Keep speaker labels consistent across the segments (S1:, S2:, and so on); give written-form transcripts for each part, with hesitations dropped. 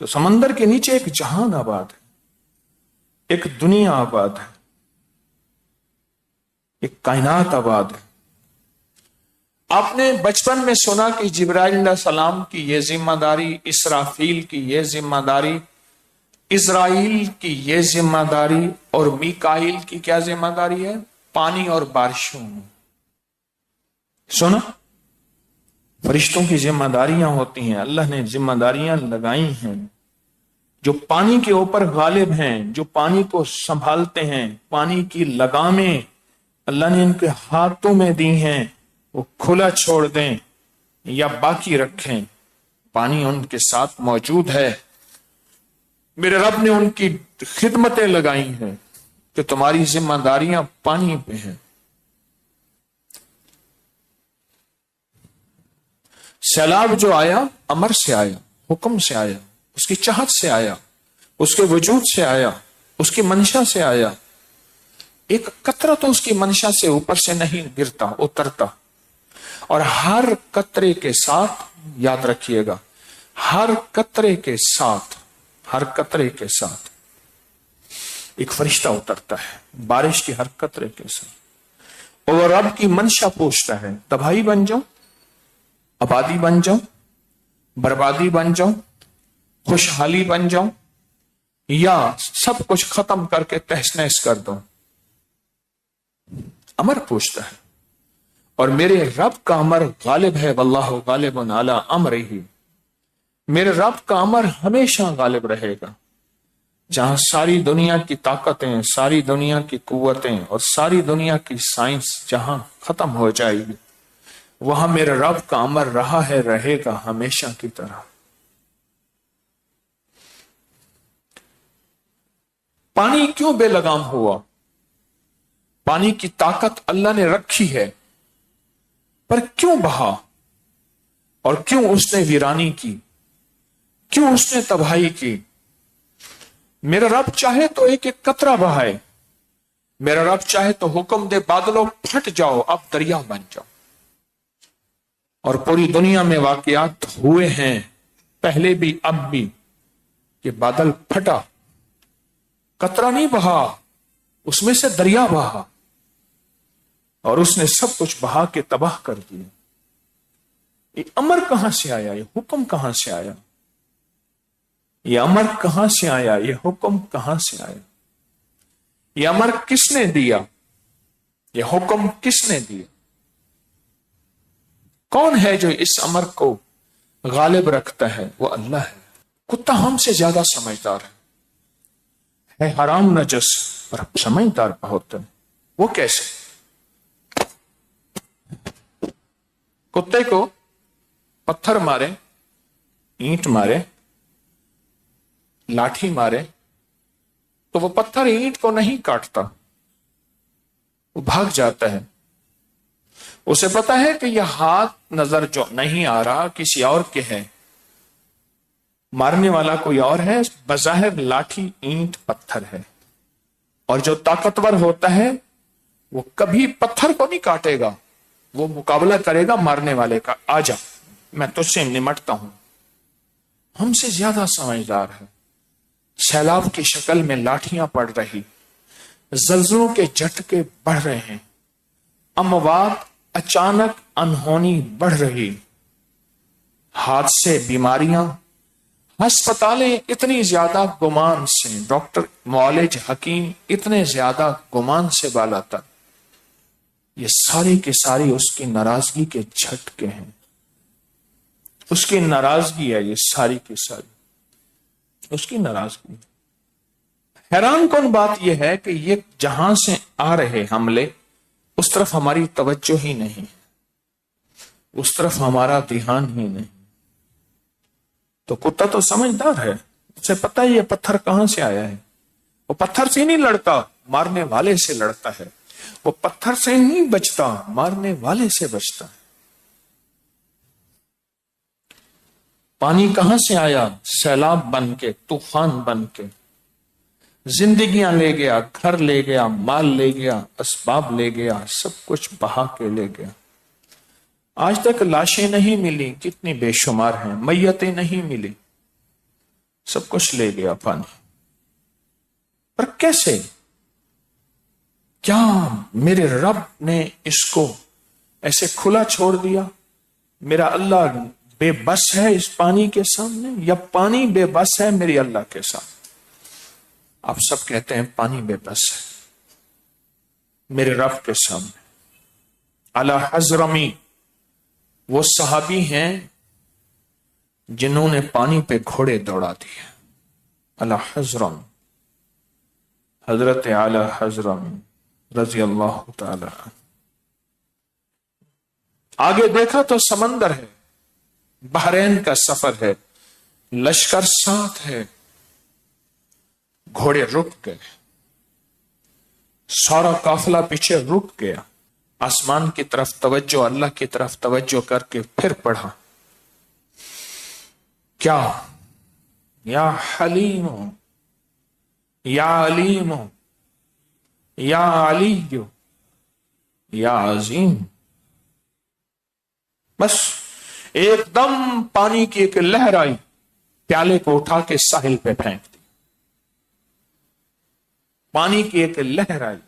S1: تو سمندر کے نیچے ایک جہان آباد ہے، ایک دنیا آباد ہے، ایک کائنات آباد ہے۔ آپ نے بچپن میں سنا کہ جبرائیل علیہ السلام کی یہ ذمہ داری، اسرافیل کی یہ ذمہ داری، اسرائیل کی یہ ذمہ داری، اور میکائیل کی کیا ذمہ داری ہے؟ پانی اور بارشوں۔ سنا؟ فرشتوں کی ذمہ داریاں ہوتی ہیں، اللہ نے ذمہ داریاں لگائی ہیں، جو پانی کے اوپر غالب ہیں، جو پانی کو سنبھالتے ہیں، پانی کی لگامیں اللہ نے ان کے ہاتھوں میں دی ہیں، وہ کھلا چھوڑ دیں یا باقی رکھیں، پانی ان کے ساتھ موجود ہے۔ میرے رب نے ان کی خدمتیں لگائی ہیں کہ تمہاری ذمہ داریاں پانی پہ ہیں۔ سیلاب جو آیا امر سے آیا، حکم سے آیا، اس کی چاہت سے آیا، اس کے وجود سے آیا، اس کی منشا سے آیا۔ ایک قطرہ تو اس کی منشا سے اوپر سے نہیں گرتا، اترتا، اور ہر قطرے کے ساتھ، یاد رکھیے گا، ہر قطرے کے ساتھ ایک فرشتہ اترتا ہے، بارش کی ہر قطرے کے ساتھ، اور رب کی منشا پوچھتا ہے، تباہی بن جاؤں، آبادی بن جاؤں، بربادی بن جاؤں، خوشحالی بن جاؤں، یا سب کچھ ختم کر کے تہس نہس کر دوں؟ امر پوچھتا ہے، اور میرے رب کا امر غالب ہے، واللہ غالب علی امرہ، میرے رب کا امر ہمیشہ غالب رہے گا۔ جہاں ساری دنیا کی طاقتیں، ساری دنیا کی قوتیں اور ساری دنیا کی سائنس جہاں ختم ہو جائے گی، وہاں میرے رب کا امر رہا ہے، رہے گا ہمیشہ کی طرح۔ پانی کیوں بے لگام ہوا؟ پانی کی طاقت اللہ نے رکھی ہے، پر کیوں بہا؟ اور کیوں اس نے ویرانی کی؟ کیوں اس نے تباہی کی؟ میرا رب چاہے تو ایک ایک قطرہ بہائے، میرا رب چاہے تو حکم دے بادلوں پھٹ جاؤ، اب دریا بن جاؤ۔ اور پوری دنیا میں واقعات ہوئے ہیں، پہلے بھی اب بھی، کہ بادل پھٹا، قطرہ نہیں بہا، اس میں سے دریا بہا، اور اس نے سب کچھ بہا کے تباہ کر دیا۔ یہ امر کہاں سے آیا؟ یہ حکم کہاں سے آیا؟ یہ امر کہاں سے آیا؟ یہ حکم کہاں سے آیا؟ یہ امر کس نے دیا؟ یہ حکم کس نے دیا؟ کون ہے جو اس امر کو غالب رکھتا ہے؟ وہ اللہ ہے۔ کتا ہم سے زیادہ سمجھدار ہے حرام نجس، پر سمجھدار بہت ہے۔ وہ کیسے؟ کتے کو پتھر مارے، اینٹ مارے، لاٹھی مارے، تو وہ پتھر اینٹ کو نہیں کاٹتا، وہ بھاگ جاتا ہے۔ اسے پتا ہے کہ یہ ہاتھ نظر جو نہیں آ رہا کسی اور کے ہے، مارنے والا کوئی اور ہے، بظاہر لاٹھی اینٹ پتھر ہے، اور جو طاقتور ہوتا ہے وہ کبھی پتھر کو نہیں کاٹے گا، وہ مقابلہ کرے گا مارنے والے کا، آ جا میں تجھ سے نمٹتا ہوں۔ ہم سے زیادہ سمجھدار ہے۔ سیلاب کی شکل میں لاٹھیاں پڑ رہی، زلزلوں کے جھٹکے بڑھ رہے ہیں، اموات اچانک انہونی بڑھ رہی، حادثے، بیماریاں، ہسپتالیں اتنی زیادہ گمان سے، ڈاکٹر، معالج، حکیم اتنے زیادہ گمان سے بالا تر، یہ ساری کی ساری اس کی ناراضگی کے جھٹکے ہیں، اس کی ناراضگی ہے، یہ ساری کی ساری اس کی ناراضگی۔ حیران کن بات یہ ہے کہ یہ جہاں سے آ رہے حملے، اس طرف ہماری توجہ ہی نہیں، اس طرف ہمارا دھیان ہی نہیں۔ تو کتا تو سمجھدار ہے، اسے پتہ ہے یہ پتھر کہاں سے آیا ہے، وہ پتھر سے نہیں لڑتا، مارنے والے سے لڑتا ہے، وہ پتھر سے نہیں بچتا، مارنے والے سے بچتا ہے۔ پانی کہاں سے آیا؟ سیلاب بن کے، طوفان بن کے، زندگیاں لے گیا، گھر لے گیا، مال لے گیا، اسباب لے گیا، سب کچھ بہا کے لے گیا۔ آج تک لاشیں نہیں ملی، کتنی بے شمار ہیں، میتیں نہیں ملی، سب کچھ لے گیا پانی، پر کیسے؟ کیا میرے رب نے اس کو ایسے کھلا چھوڑ دیا؟ میرا اللہ بے بس ہے اس پانی کے سامنے، یا پانی بے بس ہے میری اللہ کے سامنے؟ آپ سب کہتے ہیں پانی بے بس ہے میرے رب کے سامنے۔ اعلی حضرمی وہ صحابی ہیں جنہوں نے پانی پہ گھوڑے دوڑا دیے۔ اعلی حضرم، حضرت اعلی حضرم رضی اللہ تعالی عنہ۔ آگے دیکھا تو سمندر ہے، بحرین کا سفر ہے، لشکر ساتھ ہے، گھوڑے رک گئے، سارا قافلہ پیچھے رک گیا، آسمان کی طرف توجہ، اللہ کی طرف توجہ کر کے پھر پڑھا، کیا؟ یا حلیم، یا علیم، یا علی، یا عظیم۔ بس ایک دم پانی کی ایک لہر آئی، پیالے کو اٹھا کے ساحل پہ پھینک دی۔ پانی کی ایک لہر آئی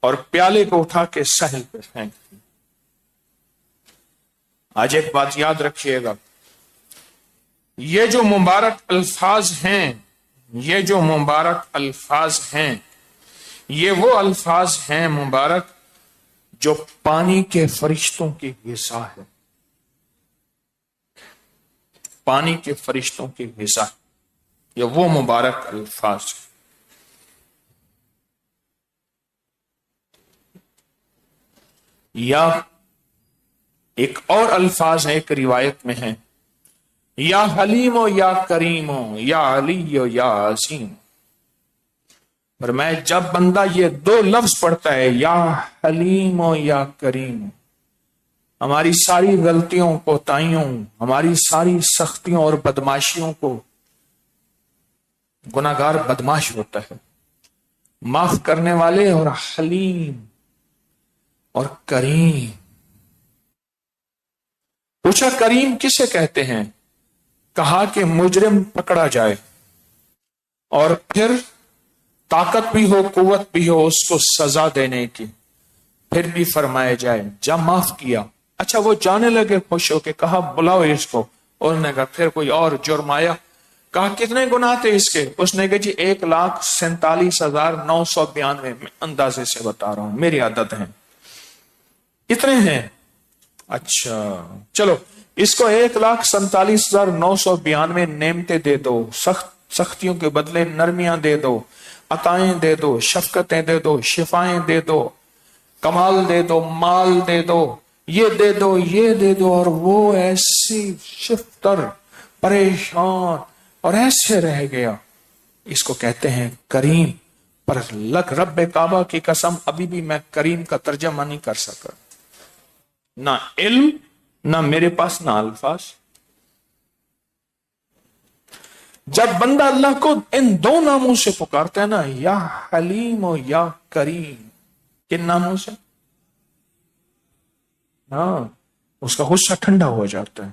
S1: اور پیالے کو اٹھا کے ساحل پہ پھینک دی۔ آج ایک بات یاد رکھیے گا، یہ جو مبارک الفاظ ہیں، یہ جو مبارک الفاظ ہیں، یہ وہ الفاظ ہیں مبارک جو پانی کے فرشتوں کی غذا ہے، پانی کے فرشتوں کی غذا، یہ وہ مبارک الفاظ ہیں۔ یا ایک اور الفاظ ہے، ایک روایت میں ہے، یا حلیم و یا کریم و یا علی و یا عظیم۔ اور میں جب بندہ یہ دو لفظ پڑھتا ہے، یا حلیم و یا کریم، ہماری ساری غلطیوں کوتاہیوں، ہماری ساری سختیوں اور بدماشیوں کو، گناہگار بدماش ہوتا ہے، معاف کرنے والے، اور حلیم اور کریم۔ پوچھا کریم کسے کہتے ہیں؟ کہا کہ مجرم پکڑا جائے اور پھر طاقت بھی ہو، قوت بھی ہو اس کو سزا دینے کی، پھر بھی فرمایا جائے جا معاف کیا۔ اچھا وہ جانے لگے خوش ہو کے، کہا بلاؤ اس کو، اور نے کہا پھر کوئی اور جرم آیا، کہا کتنے گناہ تھے اس کے؟ اس نے کہا جی 1,47,992، میں اندازے سے بتا رہا ہوں، میری عادت ہے، کتنے ہیں؟ اچھا چلو اس کو 1,47,992 نعمتیں دے دو، سختیوں کے بدلے نرمیاں دے دو، عطائیں دے دو، شفقتیں دے دو، شفائیں دے دو، کمال دے دو، مال دے دو، یہ دے دو، یہ دے دو، اور وہ ایسی شفتر پریشان اور ایسے رہ گیا۔ اس کو کہتے ہیں کریم۔ پر لک رب کعبہ کی قسم ابھی بھی میں کریم کا ترجمہ نہیں کر سکا، نہ علم، نہ میرے پاس نہ الفاظ۔ جب بندہ اللہ کو ان دو ناموں سے پکارتا ہے نا، یا حلیم و یا کریم، کن ناموں سے؟ ہاں، اس کا غصہ ٹھنڈا ہو جاتا ہے،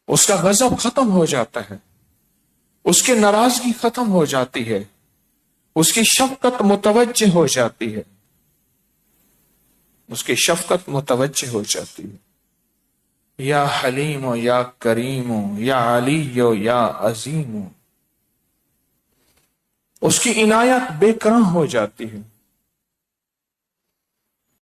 S1: اس کا غضب ختم ہو جاتا ہے، اس کی ناراضگی ختم ہو جاتی ہے، اس کی شفقت متوجہ ہو جاتی ہے، اس کی شفقت متوجہ ہو جاتی ہے۔ یا حلیم و یا کریم و یا علی و یا عظیم، اس کی عنایت بے کران ہو جاتی ہے۔